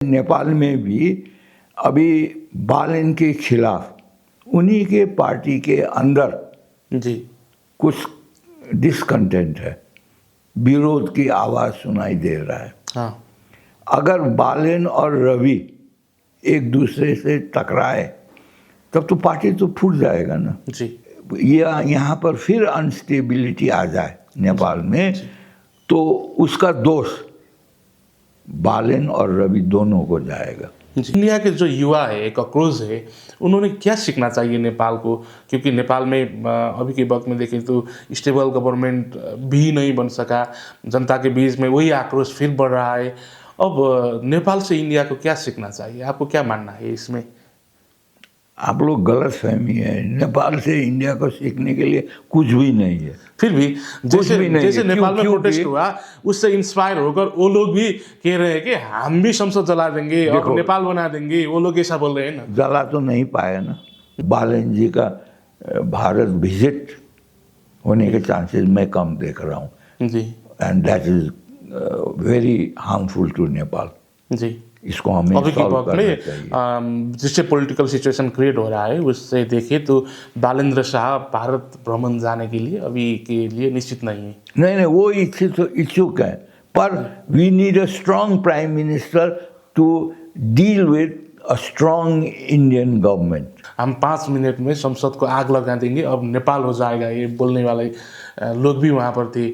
नेपाल में भी अभी बालन के खिलाफ उन्हीं के पार्टी के अंदर जी कुछ डिसकंटेंट है, विरोध की आवाज़ सुनाई दे रहा है। हाँ अगर बालन और रवि एक दूसरे से टकराए तब तो पार्टी तो फूट जाएगा ना। जी यहाँ पर फिर अनस्टेबिलिटी आ जाए नेपाल में तो उसका दोष बालन और रवि दोनों को जाएगा। इंडिया के जो युवा है, एक अक्रोज है, उन्होंने क्या सीखना चाहिए नेपाल को? क्योंकि नेपाल में अभी के वक्त में देखें तो स्टेबल गवर्नमेंट भी नहीं बन सका, जनता के बीच में वही आक्रोश फिर बढ़ रहा है। अब नेपाल से इंडिया को क्या सीखना चाहिए? आपको क्या मानना है इसमें? आप लोग गलत फहमी है। नेपाल से इंडिया को सीखने के लिए कुछ भी नहीं है। फिर भी जैसे नेपाल में प्रोटेस्ट क्यों? हुआ, उससे इंस्पायर होकर वो लोग भी कह रहे हैं कि हम भी संसद जला देंगे और नेपाल बना देंगे। वो लोग ऐसा बोल रहे हैं ना। जला तो नहीं पाया ना। बालन जी का भारत विजिट होने के चांसेस मैं कम देख रहा हूँ जी and that is very harmful to Nepal. जी इसको हमें अभी के सॉल्व वक्त करना में चाहिए। जिससे पॉलिटिकल सिचुएशन क्रिएट हो रहा है उससे देखें तो बालेंद्र शाह भारत भ्रमण जाने के लिए अभी के लिए निश्चित नहीं है। नहीं वो इच्छुक है, पर we need a strong prime minister to deal with a strong Indian government. हम 5 मिनट में संसद को आग लगा देंगे, अब नेपाल हो जाएगा, ये बोलने वाले लोग भी वहाँ पर थे।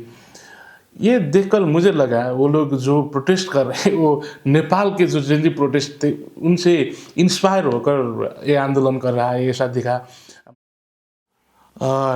ये देखकर मुझे लगा वो लोग जो प्रोटेस्ट कर रहे हैं वो नेपाल के जो जेनजी प्रोटेस्ट थे उनसे इंस्पायर होकर ये आंदोलन कर रहा है, ऐसा दिखा।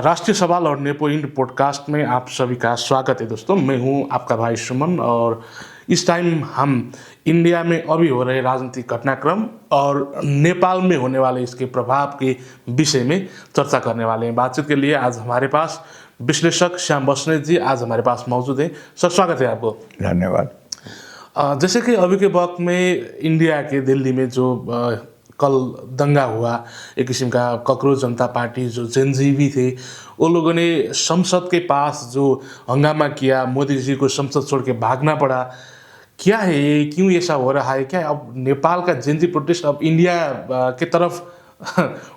राष्ट्रीय सवाल और नेपो इंड पॉडकास्ट में आप सभी का स्वागत है दोस्तों। मैं हूं आपका भाई सुमन और इस टाइम हम इंडिया में अभी हो रहे राजनीतिक घटनाक्रम और नेपाल में होने वाले इसके प्रभाव के विषय में चर्चा करने वाले हैं। बातचीत के लिए आज हमारे पास विश्लेषक श्याम बस्नेत जी आज हमारे पास मौजूद हैं। सर स्वागत है आपको। धन्यवाद। जैसे कि अभी के वक्त में इंडिया के दिल्ली में जो कल दंगा हुआ, एक किस्म का कॉकरोच जनता पार्टी जो जेनजीवी थे वो लोगों ने संसद के पास जो हंगामा किया, मोदी जी को संसद छोड़ के भागना पड़ा। क्या है ये, क्यों ऐसा हो रहा है? क्या अब नेपाल का जेनजी प्रोटेस्ट अब इंडिया के तरफ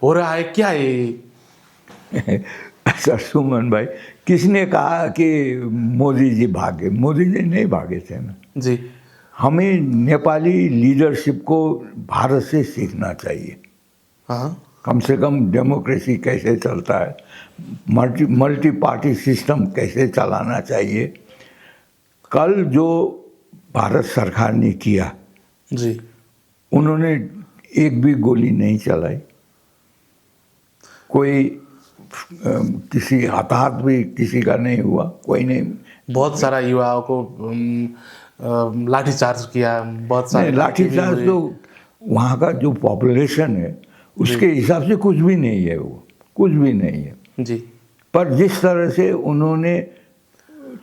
हो रहा है, क्या है ये? अच्छा सुमन भाई, किसने कहा कि मोदी जी भागे? मोदी जी नहीं भागे थे ना जी। हमें नेपाली लीडरशिप को भारत से सीखना चाहिए। हाँ कम से कम डेमोक्रेसी कैसे चलता है, मल्टी पार्टी सिस्टम कैसे चलाना चाहिए। कल जो भारत सरकार ने किया जी, उन्होंने एक भी गोली नहीं चलाई, कोई किसी हताहत भी किसी का नहीं हुआ, कोई नहीं। बहुत सारा युवाओं को लाठीचार्ज किया, बहुत सारे लाठीचार्ज तो वहाँ का जो पॉपुलेशन है उसके हिसाब से कुछ भी नहीं है, वो कुछ भी नहीं है जी। पर जिस तरह से उन्होंने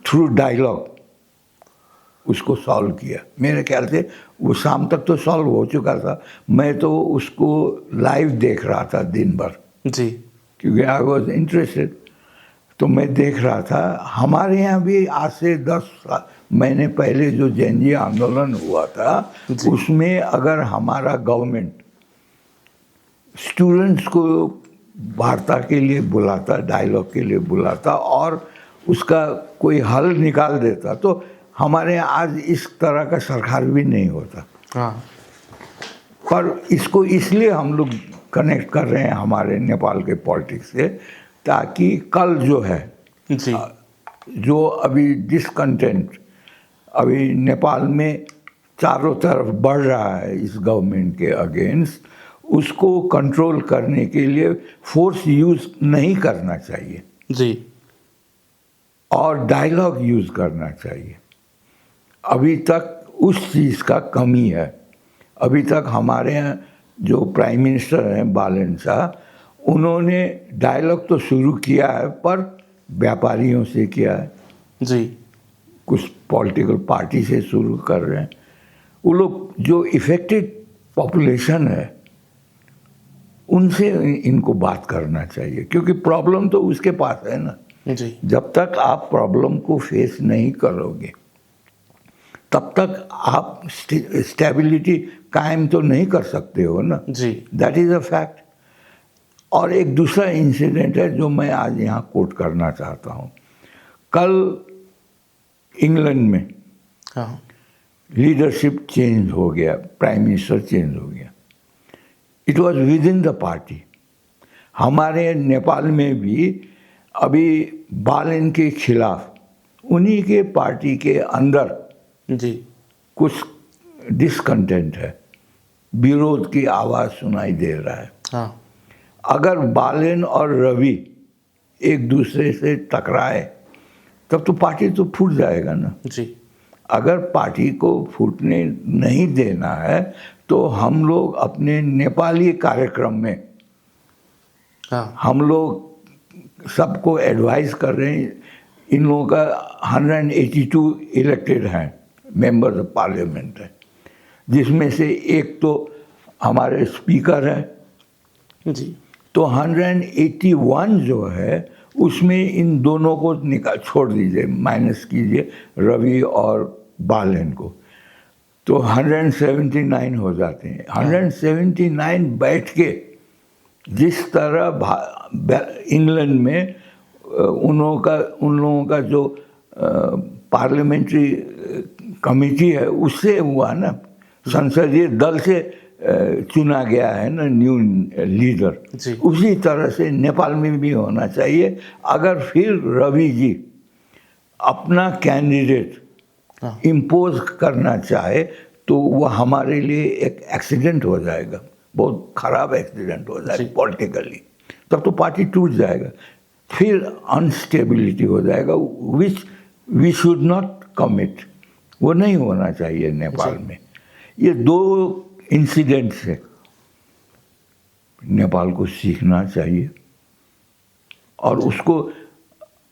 थ्रू डायलॉग उसको सॉल्व किया, मेरे ख्याल से वो शाम तक तो सॉल्व हो चुका था। मैं तो उसको लाइव देख रहा था दिन भर जी, क्योंकि आई वॉज इंटरेस्टेड। तो मैं देख रहा था हमारे यहाँ भी आज से 10 महीने पहले जो जेनजी आंदोलन हुआ था उसमें अगर हमारा गवर्नमेंट स्टूडेंट्स को वार्ता के लिए बुलाता, डायलॉग के लिए बुलाता और उसका कोई हल निकाल देता तो हमारे यहाँ आज इस तरह का सरकार भी नहीं होता। हाँ। पर इसको इसलिए हम लोग कनेक्ट कर रहे हैं हमारे नेपाल के पॉलिटिक्स से, ताकि कल जो है जी, जो अभी डिसकंटेंट अभी नेपाल में चारों तरफ बढ़ रहा है इस गवर्नमेंट के अगेंस्ट, उसको कंट्रोल करने के लिए फोर्स यूज़ नहीं करना चाहिए जी, और डायलॉग यूज़ करना चाहिए। अभी तक उस चीज़ का कमी है। अभी तक हमारे यहाँ जो प्राइम मिनिस्टर हैं बालन शाह, उन्होंने डायलॉग तो शुरू किया है पर व्यापारियों से किया है जी, कुछ पॉलिटिकल पार्टी से शुरू कर रहे हैं। वो लोग जो इफेक्टेड पॉपुलेशन है उनसे इनको बात करना चाहिए क्योंकि प्रॉब्लम तो उसके पास है ना जी। जब तक आप प्रॉब्लम को फेस नहीं करोगे तब तक आप स्टेबिलिटी कायम तो नहीं कर सकते हो ना, जी दैट इज़ अ फैक्ट। और एक दूसरा इंसिडेंट है जो मैं आज यहाँ कोट करना चाहता हूँ। कल इंग्लैंड में हाँ लीडरशिप चेंज हो गया, प्राइम मिनिस्टर चेंज हो गया। It was with in the party. हमारे नेपाल में भी अभी बालन के खिलाफ उन्हीं के पार्टी के अंदर जी कुछ डिसकंटेंट है, विरोध की आवाज़ सुनाई दे रहा है। हाँ अगर बालन और रवि एक दूसरे से टकराए तब तो पार्टी तो फूट जाएगा ना। जी अगर पार्टी को फूटने नहीं देना है तो हम लोग अपने नेपाली कार्यक्रम में हाँ हम लोग सबको एडवाइस कर रहे हैं। इन लोगों का 182 इलेक्टेड हैं मेंबर्स ऑफ पार्लियामेंट है, जिसमें से एक तो हमारे स्पीकर हैं। जी तो 181 जो है उसमें इन दोनों को निकाल छोड़ दीजिए, माइनस कीजिए रवि और बालन को, तो 179 हो जाते हैं। 179 बैठ के जिस तरह इंग्लैंड में उन लोगों का जो पार्लियामेंट्री कमेटी है उससे हुआ ना, संसदीय दल से चुना गया है ना न्यू लीडर, जी। उसी तरह से नेपाल में भी होना चाहिए। अगर फिर रवि जी अपना कैंडिडेट इम्पोज करना चाहे तो वह हमारे लिए एक एक्सीडेंट हो जाएगा, बहुत खराब एक्सीडेंट हो जाएगा पॉलिटिकली। तब तो पार्टी टूट जाएगा, फिर अनस्टेबिलिटी हो जाएगा, which we should not commit. वो नहीं होना चाहिए नेपाल में। ये दो इंसिडेंट से नेपाल को सीखना चाहिए और उसको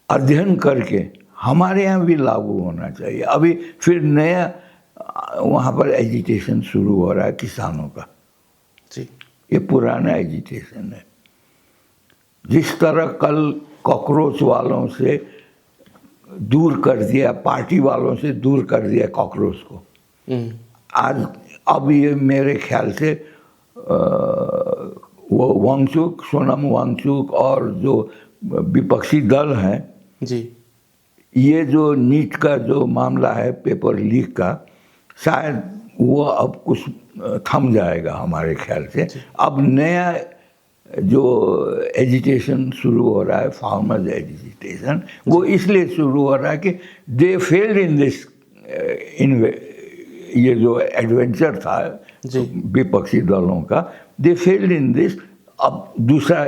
अध्ययन करके हमारे यहाँ भी लागू होना चाहिए। अभी फिर नया वहाँ पर एजिटेशन शुरू हो रहा है किसानों का। जी ये पुराना एजिटेशन है। जिस तरह कल कॉकरोच वालों से दूर कर दिया, पार्टी वालों से दूर कर दिया कॉकरोच को, आज अब ये मेरे ख्याल से वो वांगचुक, सोनम वांगचुक और जो विपक्षी दल हैं, जी ये जो नीट का जो मामला है पेपर लीक का, शायद वो अब कुछ थम जाएगा हमारे ख्याल से। अब नया जो एजिटेशन शुरू हो रहा है, फार्मर्स एजिटेशन, वो इसलिए शुरू हो रहा है कि दे फेल्ड इन दिस, ये जो एडवेंचर था विपक्षी दलों का, दे फेल्ड इन दिस। अब दूसरा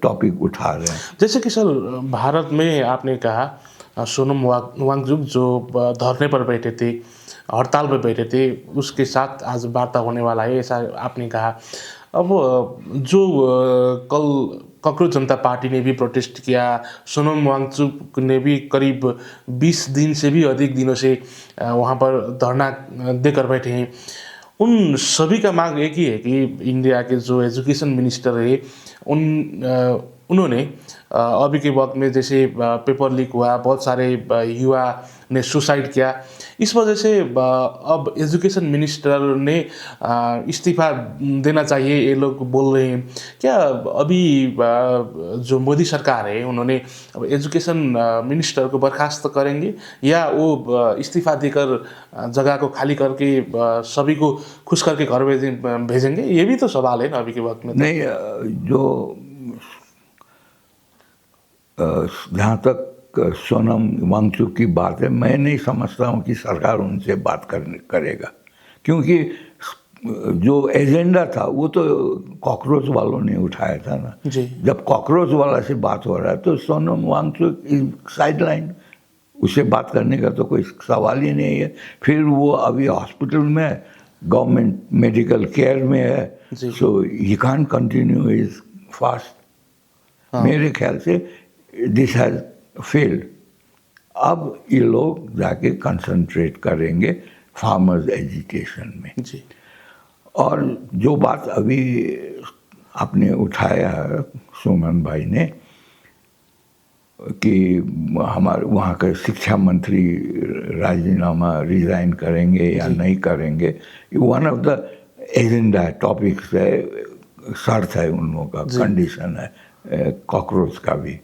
टॉपिक उठा रहे हैं। जैसे कि सर भारत में आपने कहा सोनम वांगचुक जो धरने पर बैठे थे, हड़ताल पर बैठे थे, उसके साथ आज वार्ता होने वाला है, ऐसा आपने कहा। अब जो कल कॉकरोच जनता पार्टी ने भी प्रोटेस्ट किया, सोनम वांगचुक ने भी करीब 20 दिन से भी अधिक दिनों से वहाँ पर धरना देकर बैठे हैं। उन सभी का मांग एक ही है कि इंडिया के जो एजुकेशन मिनिस्टर है उन्होंने अभी के वक्त में जैसे पेपर लीक हुआ, बहुत सारे युवा ने सुसाइड किया, इस वजह से अब एजुकेशन मिनिस्टर ने इस्तीफा देना चाहिए, ये लोग बोल रहे हैं। क्या अभी जो मोदी सरकार है उन्होंने अब एजुकेशन मिनिस्टर को बर्खास्त करेंगे या वो इस्तीफा देकर जगह को खाली करके सभी को खुश करके घर भेजेंगे? ये भी तो सवाल है ना अभी के वक्त में। नहीं, जो जहाँ तक सोनम वांगचुक की बात है, मैं नहीं समझता हूँ कि सरकार उनसे बात करेगा, क्योंकि जो एजेंडा था वो तो कॉकरोच वालों ने उठाया था ना। जी। जब कॉकरोच वाला से बात हो रहा है तो सोनम वांगचुक इज साइडलाइन, उससे बात करने का तो कोई सवाल ही नहीं है। फिर वो अभी हॉस्पिटल में है, गवर्नमेंट मेडिकल केयर में है, so he can't continue his fast. मेरे ख्याल से दिस हैज फेल्ड। अब ये लोग जाके कंसंट्रेट करेंगे फार्मर्स एजुकेशन में। जी। और जो बात अभी आपने उठाया सुमन भाई ने, कि हमारे वहाँ के शिक्षा मंत्री राजीनामा रिज़ाइन करेंगे या नहीं करेंगे, one of the agenda topics है, शर्त है उन लोगों का, कंडीशन है कॉकरोच का भी।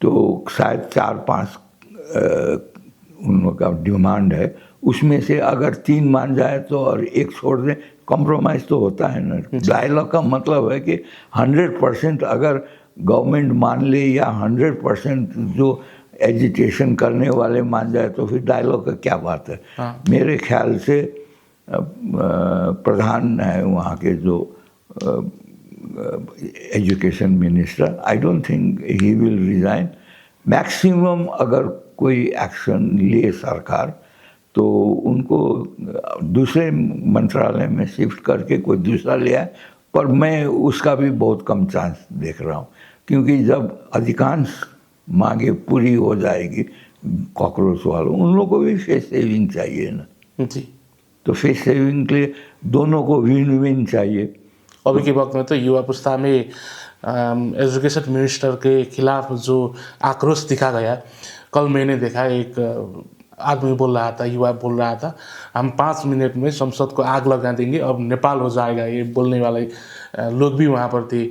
तो शायद 4-5 उन लोगों का डिमांड है, उसमें से अगर 3 मान जाए तो और एक छोड़ दें, कॉम्प्रोमाइज़ तो होता है ना। डायलॉग का मतलब है कि 100% अगर गवर्नमेंट मान ले या 100% जो एजिटेशन करने वाले मान जाए तो फिर डायलॉग का क्या बात है। मेरे ख्याल से प्रधान है वहाँ के जो education minister, I don't think he will resign. Maximum अगर कोई एक्शन ले सरकार तो उनको दूसरे मंत्रालय में शिफ्ट करके कोई दूसरा ले आए, पर मैं उसका भी बहुत कम चांस देख रहा हूँ, क्योंकि जब अधिकांश मांगे पूरी हो जाएगी कॉकरोच वालों, उन लोगों को भी फेस सेविंग चाहिए ना जी। तो फेस सेविंग के लिए दोनों को विन विन चाहिए। अभी के वक्त में तो युवा पुस्ता में एजुकेशन मिनिस्टर के खिलाफ जो आक्रोश दिखा गया, कल मैंने देखा एक आदमी बोल रहा था, युवा बोल रहा था, हम 5 मिनट में संसद को आग लगा देंगे, अब नेपाल हो जाएगा, ये बोलने वाले लोग भी वहाँ पर थे।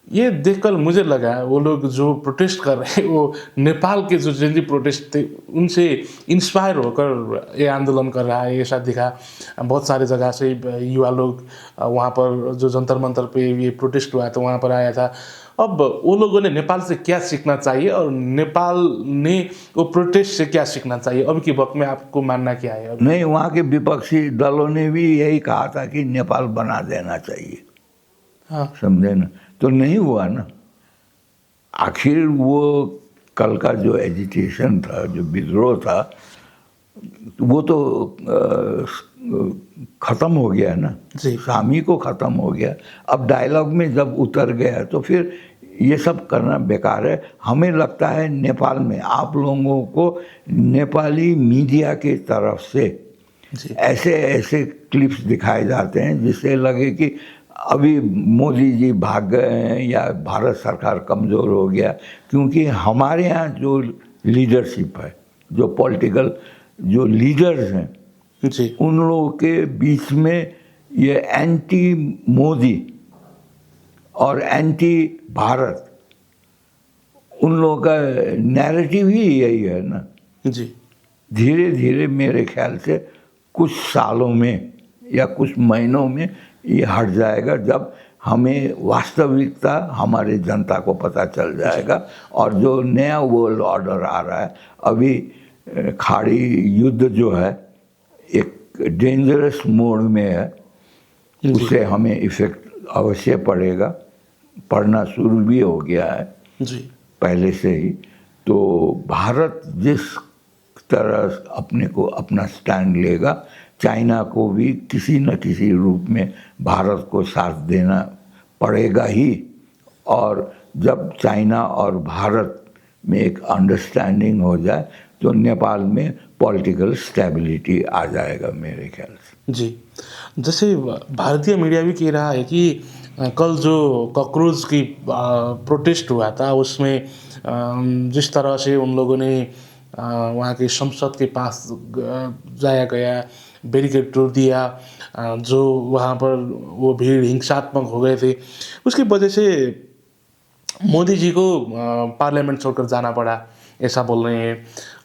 ये देखकर मुझे लगा वो लोग जो प्रोटेस्ट कर रहे हैं वो नेपाल के जो जेनजी प्रोटेस्ट थे उनसे इंस्पायर होकर ये आंदोलन कर रहा है, ऐसा दिखा। बहुत सारे जगह से युवा लोग वहाँ पर जो जंतर मंतर पे ये प्रोटेस्ट हुआ था वहाँ पर आया था। अब वो लोगों ने नेपाल से क्या सीखना चाहिए और नेपाल ने वो प्रोटेस्ट से क्या सीखना चाहिए, अभी के वक्त में आपको मानना क्या है? नहीं, वहाँ के विपक्षी दलों ने भी यही कहा था कि नेपाल बना देना चाहिए। हाँ, समझे ना, तो नहीं हुआ ना। आखिर वो कल का जो एजिटेशन था, जो विद्रोह था, वो तो ख़त्म हो गया ना, शामी को ख़त्म हो गया। अब डायलॉग में जब उतर गया तो फिर ये सब करना बेकार है। हमें लगता है नेपाल में आप लोगों को नेपाली मीडिया की तरफ से ऐसे ऐसे क्लिप्स दिखाए जाते हैं जिससे लगे कि अभी मोदी जी भाग गए हैं या भारत सरकार कमज़ोर हो गया, क्योंकि हमारे यहाँ जो लीडरशिप है, जो पॉलिटिकल जो लीडर्स हैं जी, उन लोगों के बीच में ये एंटी मोदी और एंटी भारत, उन लोगों का नैरेटिव ही यही है ना। जी, धीरे धीरे मेरे ख्याल से कुछ सालों में या कुछ महीनों में ये हट जाएगा, जब हमें वास्तविकता हमारे जनता को पता चल जाएगा। और जो नया वर्ल्ड ऑर्डर आ रहा है, अभी खाड़ी युद्ध जो है एक डेंजरस मोड में है, उससे हमें इफेक्ट अवश्य पड़ेगा, पड़ना शुरू भी हो गया है जी, पहले से ही। तो भारत जिस तरह अपने को अपना स्टैंड लेगा, चाइना को भी किसी न किसी रूप में भारत को साथ देना पड़ेगा ही। और जब चाइना और भारत में एक अंडरस्टैंडिंग हो जाए तो नेपाल में पॉलिटिकल स्टेबिलिटी आ जाएगा मेरे ख्याल से। जी, जैसे भारतीय मीडिया भी कह रहा है कि कल जो कॉकरोच की प्रोटेस्ट हुआ था उसमें जिस तरह से उन लोगों ने वहाँ के संसद के पास जाया गया, बैरिकेड तोड़ दिया, जो वहाँ पर वो भीड़ हिंसात्मक हो गए थे, उसकी वजह से मोदी जी को पार्लियामेंट छोड़कर जाना पड़ा, ऐसा बोल रहे हैं।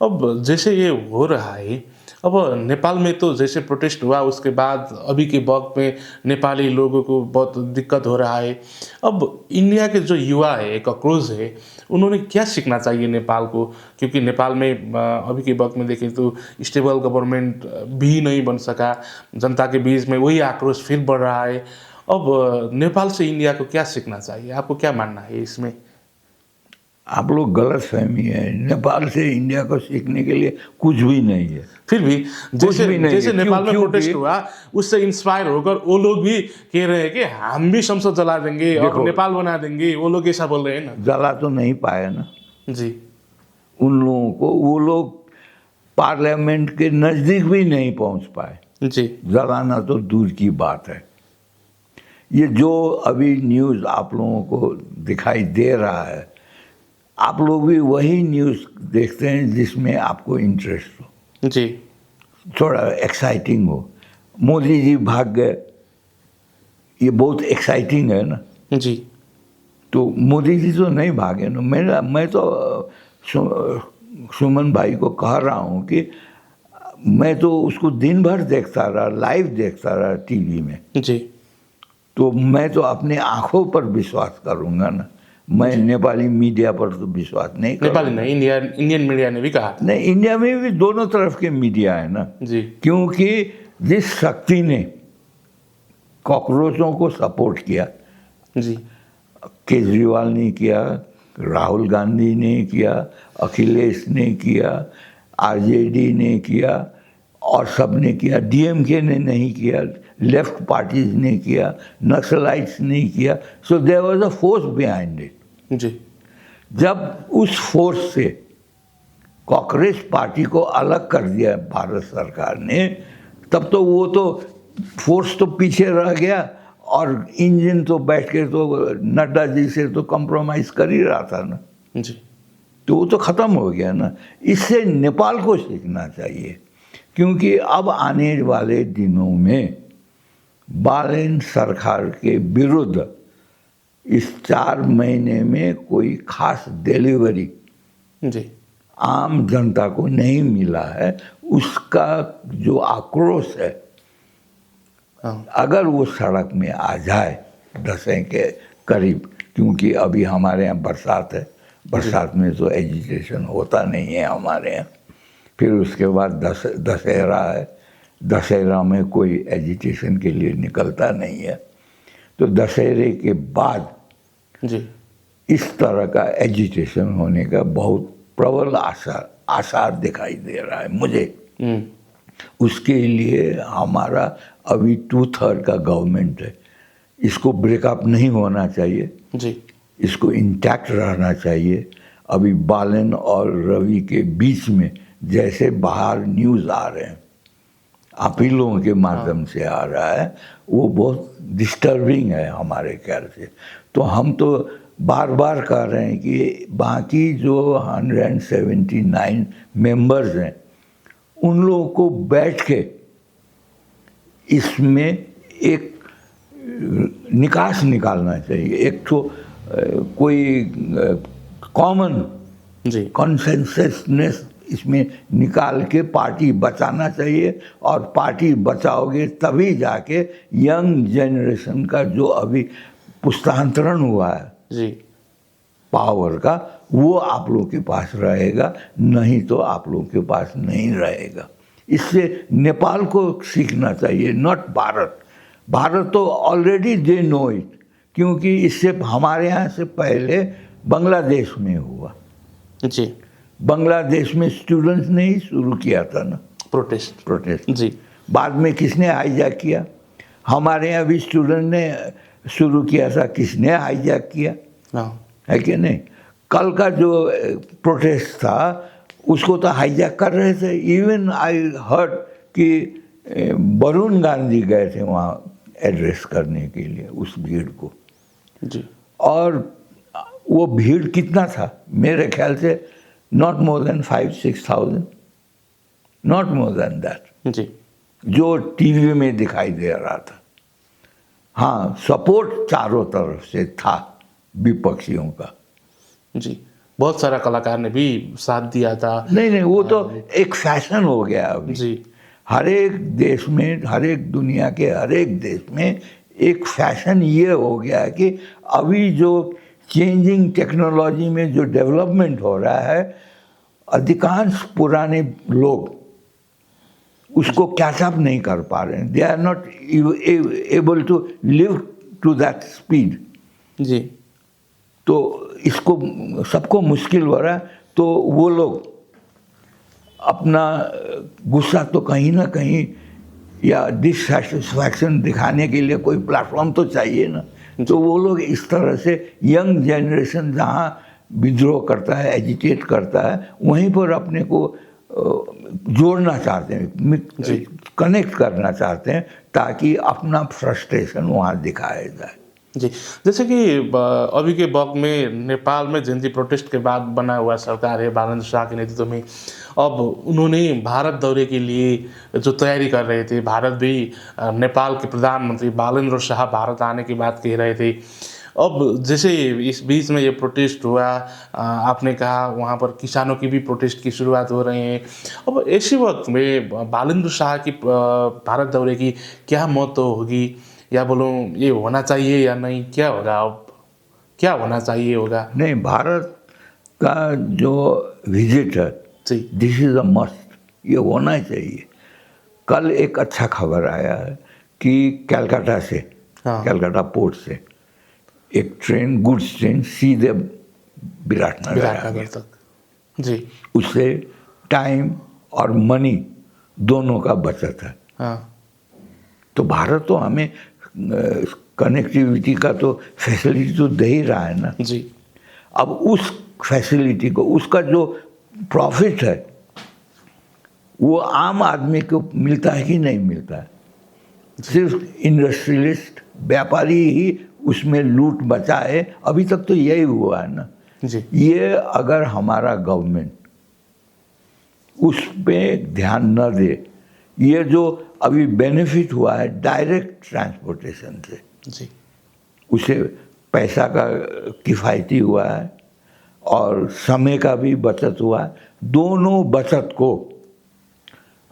अब जैसे ये हो रहा है, अब नेपाल में तो जैसे प्रोटेस्ट हुआ उसके बाद अभी के वक्त में नेपाली लोगों को बहुत दिक्कत हो रहा है। अब इंडिया के जो युवा है, कॉकरोच है, उन्होंने क्या सीखना चाहिए नेपाल को? क्योंकि नेपाल में अभी के वक्त में देखें तो स्टेबल गवर्नमेंट भी नहीं बन सका, जनता के बीच में वही आक्रोश फिर बढ़ रहा है। अब नेपाल से इंडिया को क्या सीखना चाहिए, आपको क्या मानना है इसमें? आप लोग गलत फहमी है, नेपाल से इंडिया को सीखने के लिए कुछ भी नहीं है। फिर भी जैसे नेपाल में क्यों प्रोटेस्ट हुआ उससे इंस्पायर होकर वो लोग भी कह रहे हैं कि हम भी संसद जला देंगे और नेपाल बना देंगे, वो लोग ऐसा बोल रहे हैं ना। जला तो नहीं पाए ना जी, उन लोगों को, वो लोग पार्लियामेंट के नज़दीक भी नहीं पहुंच पाए। जी, जलाना तो दूर की बात है। ये जो अभी न्यूज़ आप लोगों को दिखाई दे रहा है, आप लोग भी वही न्यूज़ देखते हैं जिसमें आपको इंटरेस्ट हो, जी थोड़ा एक्साइटिंग हो। मोदी जी भाग गए, ये बहुत एक्साइटिंग है ना। जी तो मोदी जी तो नहीं भागे ना। मैं तो सुमन भाई को कह रहा हूँ कि मैं तो उसको दिन भर देखता रहा, लाइव देखता रहा टीवी में। जी तो मैं तो अपने आंखों पर विश्वास करूँगा ना, मैं नेपाली मीडिया पर तो विश्वास नहीं नेपाली करूँगा। नहीं, इंडियन मीडिया ने भी कहा था। नहीं, इंडिया में भी दोनों तरफ के मीडिया है ना। जी क्योंकि जिस शक्ति ने कॉकरोचों को सपोर्ट किया, जी केजरीवाल ने किया, राहुल गांधी ने किया, अखिलेश ने किया, आरजेडी ने किया, और सब ने किया। डीएमके ने नहीं किया, लेफ्ट पार्टीज ने किया, नक्सलाइट्स ने किया। So there was a force behind it. जी जब उस फोर्स से कांग्रेस पार्टी को अलग कर दिया भारत सरकार ने, तब तो वो तो फोर्स तो पीछे रह गया, और इंजन तो बैठ के तो नड्डा जी से तो कॉम्प्रोमाइज़ कर ही रहा था ना। जी तो वो तो ख़त्म हो गया ना। इससे नेपाल को सीखना चाहिए, क्योंकि अब आने वाले दिनों में बालेन सरकार के विरुद्ध इस 4 महीने में कोई खास डिलीवरी जी आम जनता को नहीं मिला है। उसका जो आक्रोश है, हाँ अगर वो सड़क में आ जाए दशें के करीब, क्योंकि अभी हमारे यहाँ बरसात है, बरसात में तो एजिटेशन होता नहीं है हमारे यहाँ। फिर उसके बाद दशहरा है, दशहरा में कोई एजिटेशन के लिए निकलता नहीं है। तो दशहरे के बाद जी इस तरह का एजिटेशन होने का बहुत प्रबल आसार दिखाई दे रहा है मुझे। उसके लिए हमारा अभी 2/3 का गवर्नमेंट है, इसको ब्रेकअप नहीं होना चाहिए, जी इसको इंटैक्ट रहना चाहिए। अभी बालन और रवि के बीच में जैसे बाहर न्यूज़ आ रहे हैं, अपीलों के माध्यम से आ रहा है, वो बहुत डिस्टर्बिंग है हमारे ख्याल से। तो हम तो बार बार कह रहे हैं कि बाकी जो 179 मेंबर्स हैं, उन लोगों को बैठ के इसमें एक निकास निकालना चाहिए। एक तो कोई कॉमन जी कॉन्सेंससनेस इसमें निकाल के पार्टी बचाना चाहिए, और पार्टी बचाओगे तभी जाके यंग जनरेशन का जो अभी पुस्तांतरण हुआ है जी पावर का, वो आप लोग के पास रहेगा, नहीं तो आप लोग के पास नहीं रहेगा। इससे नेपाल को सीखना चाहिए, नॉट भारत। भारत तो ऑलरेडी दे नो इट, क्योंकि इससे हमारे यहाँ से पहले बांग्लादेश में हुआ। जी बांग्लादेश में स्टूडेंट्स ने ही शुरू किया था ना प्रोटेस्ट। जी बाद में किसने हाईजैक किया? हमारे यहाँ भी स्टूडेंट ने शुरू किया था, किसने हाईजैक किया? हाँ है कि नहीं? कल का जो प्रोटेस्ट था उसको तो हाईजैक कर रहे थे। इवन आई हर्ड कि वरुण गांधी गए थे वहाँ एड्रेस करने के लिए उस भीड़ को। जी और वो भीड़ कितना था? मेरे ख्याल से not more than 5-6,000, not more than that, जी जो टीवी में दिखाई दे रहा था। हाँ, सपोर्ट चारों तरफ से था विपक्षियों का। जी बहुत सारा कलाकार ने भी साथ दिया था। नहीं, वो तो एक फैशन हो गया अभी। जी हर एक देश में, हर एक दुनिया के हर एक देश में एक फैशन ये हो गया है कि अभी जो चेंजिंग टेक्नोलॉजी में जो डेवलपमेंट हो रहा है, अधिकांश पुराने लोग उसको कैचअप नहीं कर पा रहे हैं। They are not able to live to that speed. जी तो इसको सबको मुश्किल हो रहा है। तो वो लोग अपना गुस्सा तो कहीं ना कहीं या डिससेटिस्फैक्शन दिखाने के लिए कोई प्लेटफॉर्म तो चाहिए ना। तो वो लोग इस तरह से यंग जनरेशन जहाँ विद्रोह करता है, एजिटेट करता है, वहीं पर अपने को जोड़ना चाहते हैं, कनेक्ट करना चाहते हैं, ताकि अपना फ्रस्ट्रेशन वहाँ दिखाया जाए। जी, जैसे कि अभी के वक़्त में नेपाल में जेन ज़ी प्रोटेस्ट के बाद बना हुआ सरकार है बालेन्द्र शाह के नेतृत्व में, अब उन्होंने भारत दौरे के लिए जो तैयारी कर रहे थे, भारत भी नेपाल के प्रधानमंत्री बालेन्द्र शाह भारत आने की बात कह रहे थे। अब जैसे इस बीच में ये प्रोटेस्ट हुआ, आपने कहा वहाँ पर किसानों की भी प्रोटेस्ट की शुरुआत हो रही है। अब ऐसे वक़्त में बालेन्द्र शाह की भारत दौरे की क्या महत्व होगी, या बोलूँ ये होना चाहिए या नहीं, क्या होगा अब? क्या होना चाहिए होगा? नहीं, भारत का जो विजिट है, जी। दिस इज़ अ मस्ट, ये होना चाहिए। कल एक अच्छा खबर आया है कि कलकत्ता से, हाँ। कलकत्ता पोर्ट से एक ट्रेन, गुड्स ट्रेन सीधे विराटनगर आ विराटनगर गया। तक। जी। उससे टाइम और मनी दोनों का बचत है। हाँ। तो भारत तो हमें कनेक्टिविटी का तो फैसिलिटी तो दे ही रहा है ना। जी। अब उस फैसिलिटी को, उसका जो प्रॉफिट है वो आम आदमी को मिलता है कि नहीं मिलता है? सिर्फ इंडस्ट्रियलिस्ट, व्यापारी ही उसमें लूट बचा है। अभी तक तो यही हुआ है ना। जी। ये अगर हमारा गवर्नमेंट उस पे ध्यान न दे, ये जो अभी बेनिफिट हुआ है डायरेक्ट ट्रांसपोर्टेशन से, जी। उसे पैसा का किफ़ायती हुआ है और समय का भी बचत हुआ है। दोनों बचत को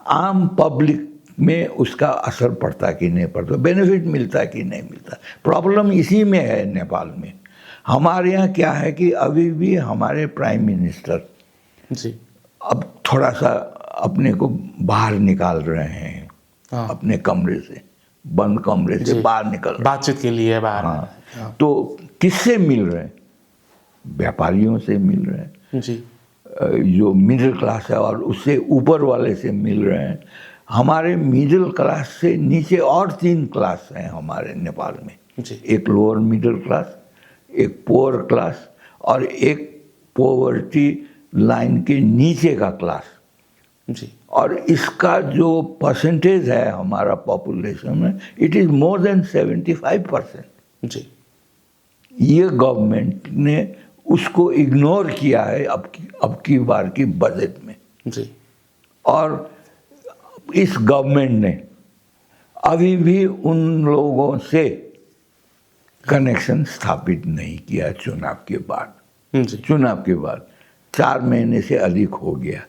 आम पब्लिक में उसका असर पड़ता कि नहीं पड़ता, बेनिफिट मिलता कि नहीं मिलता। प्रॉब्लम इसी में है नेपाल में। हमारे यहाँ क्या है कि अभी भी हमारे प्राइम मिनिस्टर जी। अब थोड़ा सा अपने को बाहर निकाल रहे हैं। हाँ। अपने कमरे से, बंद कमरे से जी। बाहर निकल रहे हैं। बातचीत के लिए बाहर। हाँ। तो किससे मिल रहे हैं? व्यापारियों से मिल रहे हैं, जी। जो मिडिल क्लास है, और उससे ऊपर वाले से मिल रहे हैं। हमारे मिडिल क्लास से नीचे और 3 क्लास हैं हमारे नेपाल में। जी। एक लोअर मिडिल क्लास, एक पुअर क्लास, और एक पॉवर्टी लाइन के नीचे का क्लास। जी। और इसका जो परसेंटेज है हमारा पॉपुलेशन में, इट इज़ मोर देन 75%। जी। ये गवर्नमेंट ने उसको इग्नोर किया है अब की बार की बजट में। जी। और इस गवर्नमेंट ने अभी भी उन लोगों से कनेक्शन स्थापित नहीं किया। चुनाव के बाद, जी। चुनाव के बाद 4 महीने से अधिक हो गया।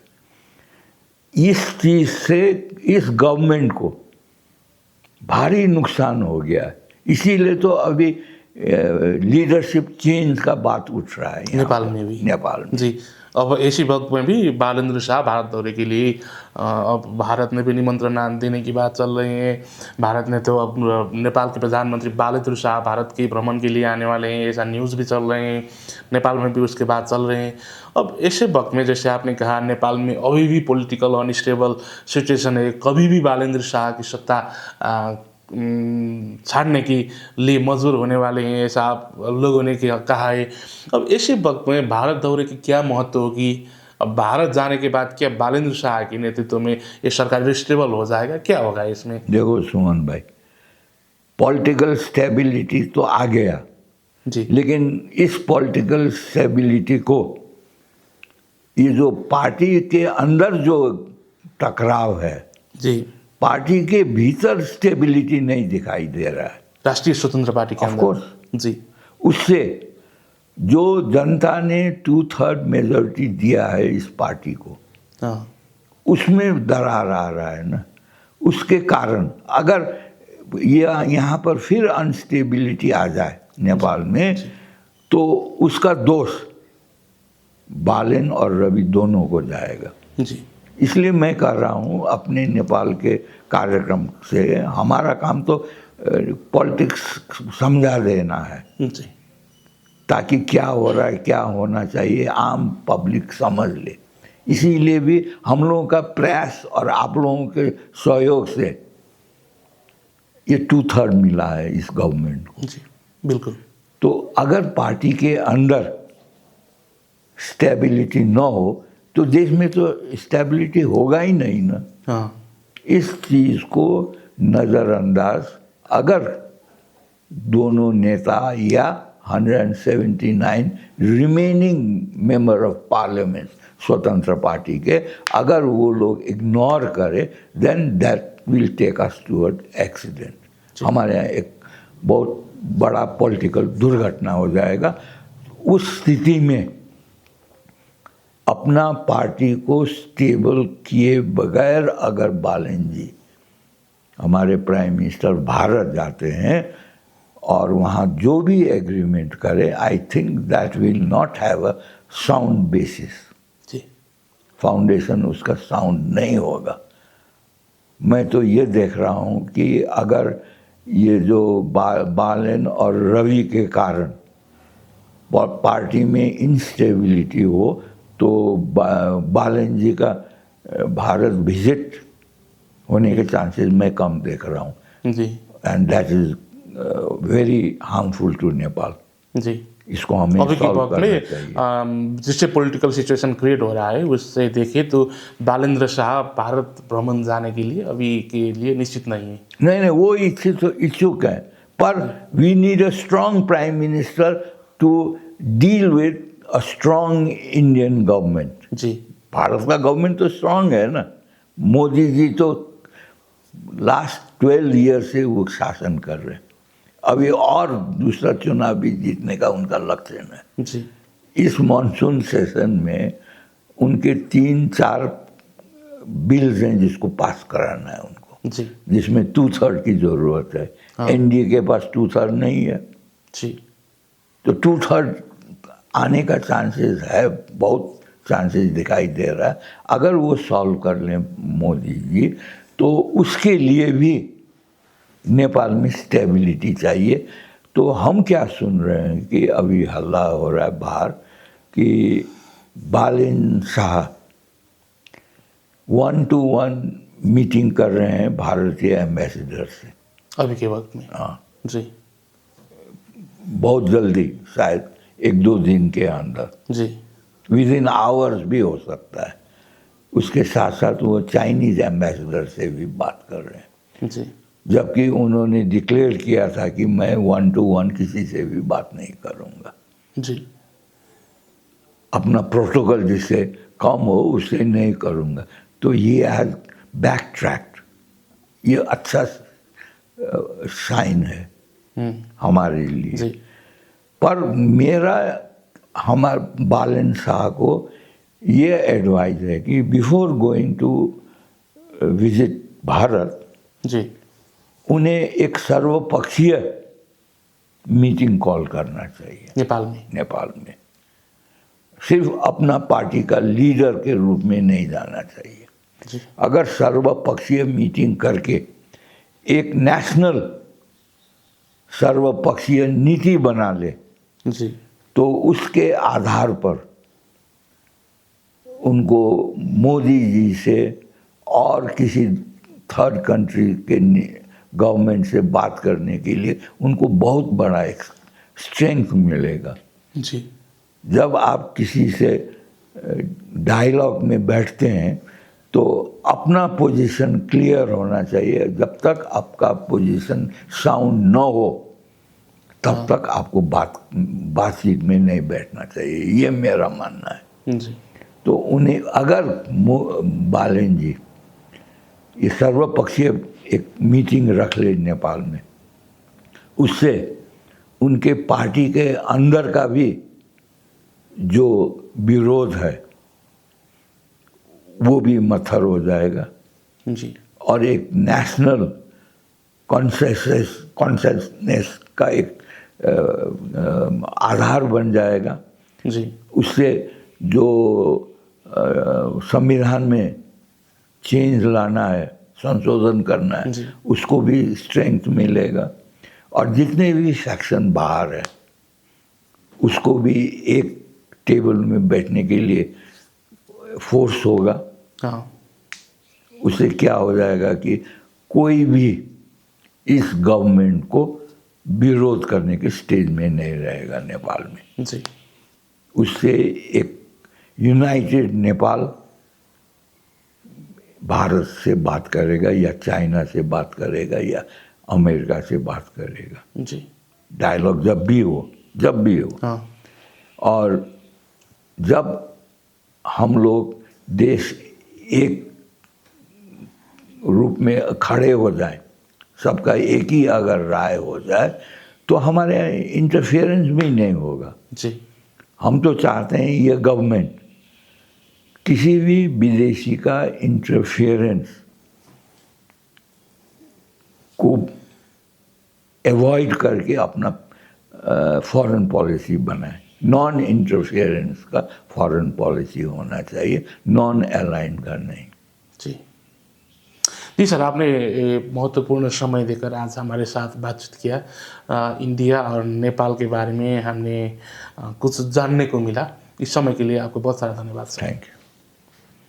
इस चीज़ से इस गवर्नमेंट को भारी नुकसान हो गया। इसीलिए तो अभी लीडरशिप चेंज का बात उठ रहा है नेपाल में भी। नेपाल में। जी। अब ऐसी वक्त में भी बालेन्द्र शाह भारत दौरे के लिए अब भारत ने भी निमंत्रण देने की बात चल रही है। भारत ने तो अब नेपाल के प्रधानमंत्री बालेन्द्र शाह भारत के भ्रमण के लिए आने वाले हैं, ऐसा न्यूज़ भी चल रहे हैं। नेपाल में भी उसके बाद चल रहे हैं। अब ऐसे वक्त में जैसे आपने कहा, नेपाल में अभी भी पॉलिटिकल अनस्टेबल सिचुएशन है। कभी भी बालेन्द्र शाह की सत्ता छाड़ने के लिए मजबूर होने वाले हैं, ऐसा आप लोगों ने कहा है। अब ऐसे वक्त में भारत दौरे की क्या महत्व होगी? अब भारत जाने के बाद क्या बालेन्द्र शाह के नेतृत्व में ये सरकार रिस्टेबल हो जाएगा? क्या होगा इसमें? देखो सुमन भाई, पॉलिटिकल स्टेबिलिटी तो आ गया जी। लेकिन इस पॉलिटिकल स्टेबिलिटी को, ये जो पार्टी के अंदर जो टकराव है, जी। पार्टी के भीतर स्टेबिलिटी नहीं दिखाई दे रहा है। राष्ट्रीय स्वतंत्र पार्टी के ऑफ अंदर। कोर्स। जी। उससे जो जनता ने 2/3 मेजॉरिटी दिया है इस पार्टी को, हाँ। उसमें दरार आ रहा है ना। उसके कारण अगर यहाँ पर फिर अनस्टेबिलिटी आ जाए नेपाल में, तो उसका दोष बालेन और रवि दोनों को जाएगा। जी। इसलिए मैं कह रहा हूँ अपने नेपाल के कार्यक्रम से हमारा काम तो पॉलिटिक्स समझा देना है, जी। ताकि क्या हो रहा है, क्या होना चाहिए, आम पब्लिक समझ ले। इसीलिए भी हम लोगों का प्रयास और आप लोगों के सहयोग से ये 2/3 मिला है इस गवर्नमेंट को। जी, बिल्कुल। तो अगर पार्टी के अंदर स्टेबिलिटी न हो तो देश में तो स्टेबिलिटी होगा ही नहीं ना। हाँ। इस चीज़ को नज़रअंदाज अगर दोनों नेता या 179 remaining member of parliament Swatantra Party के, अगर वो लोग इग्नोर करे, then that will take us toward accident. हमारे यहाँ एक बहुत बड़ा पॉलिटिकल दुर्घटना हो जाएगा। उस स्थिति में अपना पार्टी को स्टेबल किए बगैर अगर बालन जी हमारे प्राइम मिनिस्टर भारत जाते हैं और वहाँ जो भी एग्रीमेंट करे, I think that will not have a sound basis. जी, फाउंडेशन उसका साउंड नहीं होगा। मैं तो ये देख रहा हूँ कि अगर ये जो बालन और रवि के कारण पार्टी में इंस्टेबिलिटी हो, तो बालन जी का भारत विजिट होने के चांसेस मैं कम देख रहा हूँ। जी, and that is very harmful to Nepal. जी। इसको हमें अभी के सॉल्व वक्त करना में चाहिए। जिससे पॉलिटिकल सिचुएशन क्रिएट हो रहा है, उससे देखें तो बालेंद्र शाह भारत भ्रमण जाने के लिए अभी के लिए निश्चित नहीं है। नहीं, वो इच्छुक है, पर we need a strong prime minister to deal with a strong Indian government. जी, भारत का गवर्नमेंट तो स्ट्रांग है ना। मोदी जी तो लास्ट 12 ईयर से वो शासन कर रहे हैं। अभी और दूसरा चुनाव भी जीतने का उनका लक्ष्य है। जी, इस मॉनसून सेशन में उनके 3-4 बिल्स हैं जिसको पास कराना है उनको, जी, जिसमें 2/3 की ज़रूरत है। एनडीए के पास 2/3 नहीं है, जी, तो 2/3 आने का चांसेस है, बहुत चांसेस दिखाई दे रहा है। अगर वो सॉल्व कर लें मोदी जी, तो उसके लिए भी नेपाल में स्टेबिलिटी चाहिए। तो हम क्या सुन रहे हैं कि अभी हल्ला हो रहा है बाहर कि बालन शाह 1-to-1 मीटिंग कर रहे हैं भारतीय एम्बेसडर से। अभी के वक्त में। हाँ, जी, बहुत जल्दी, शायद 1-2 दिन के अंदर, जी, विद इन आवर्स भी हो सकता है। उसके साथ साथ वो चाइनीज़ एम्बेसडर से भी बात कर रहे हैं, जी, जबकि उन्होंने डिक्लेयर किया था कि मैं 1-to-1 किसी से भी बात नहीं करूँगा। जी, अपना प्रोटोकॉल जिससे कम हो उससे नहीं करूँगा। तो ये हैज बैक ट्रैक्ट। ये अच्छा साइन है हमारे लिए। जी, पर मेरा हमारे बालन शाह को ये एडवाइस है कि before going to visit Bharat, जी, उन्हें एक सर्वपक्षीय मीटिंग कॉल करना चाहिए नेपाल में। सिर्फ अपना पार्टी का लीडर के रूप में नहीं जाना चाहिए। जी, अगर सर्वपक्षीय मीटिंग करके एक नेशनल सर्वपक्षीय नीति बना ले, जी, तो उसके आधार पर उनको मोदी जी से और किसी थर्ड कंट्री के गवर्नमेंट से बात करने के लिए उनको बहुत बड़ा एक स्ट्रेंथ मिलेगा। जी, जब आप किसी से डायलॉग में बैठते हैं तो अपना पोजीशन क्लियर होना चाहिए। जब तक आपका पोजीशन साउंड न हो, तब तक आपको बातचीत में नहीं बैठना चाहिए। ये मेरा मानना है। जी, तो उन्हें अगर बालन जी ये सर्वपक्षीय एक मीटिंग रख ले नेपाल में, उससे उनके पार्टी के अंदर का भी जो विरोध है वो भी मत्थर हो जाएगा जी, और एक नेशनल कॉन्सेंसस का एक आधार बन जाएगा। जी, उससे जो संविधान में चेंज लाना है, संशोधन करना है, जी, उसको भी स्ट्रेंथ मिलेगा। और जितने भी सेक्शन बाहर है उसको भी एक टेबल में बैठने के लिए फोर्स होगा। हाँ, उससे क्या हो जाएगा कि कोई भी इस गवर्नमेंट को विरोध करने के स्टेज में नहीं रहेगा नेपाल में। जी, उससे एक यूनाइटेड नेपाल भारत से बात करेगा या चाइना से बात करेगा या अमेरिका से बात करेगा। जी डायलॉग जब भी हो। हाँ और जब हम लोग देश एक रूप में खड़े हो जाए, सबका एक ही अगर राय हो जाए, तो हमारे इंटरफेरेंस भी नहीं होगा। जी हम तो चाहते हैं ये गवर्नमेंट किसी भी विदेशी का इंटरफेरेंस को अवॉइड करके अपना फॉरेन पॉलिसी बनाए। नॉन इंटरफेरेंस का फॉरेन पॉलिसी होना चाहिए, नॉन अलाइन का नहीं। जी जी सर, आपने महत्वपूर्ण समय देकर आज हमारे साथ बातचीत किया। इंडिया और नेपाल के बारे में हमने कुछ जानने को मिला। इस समय के लिए आपको बहुत सारा धन्यवाद सर। Thank you.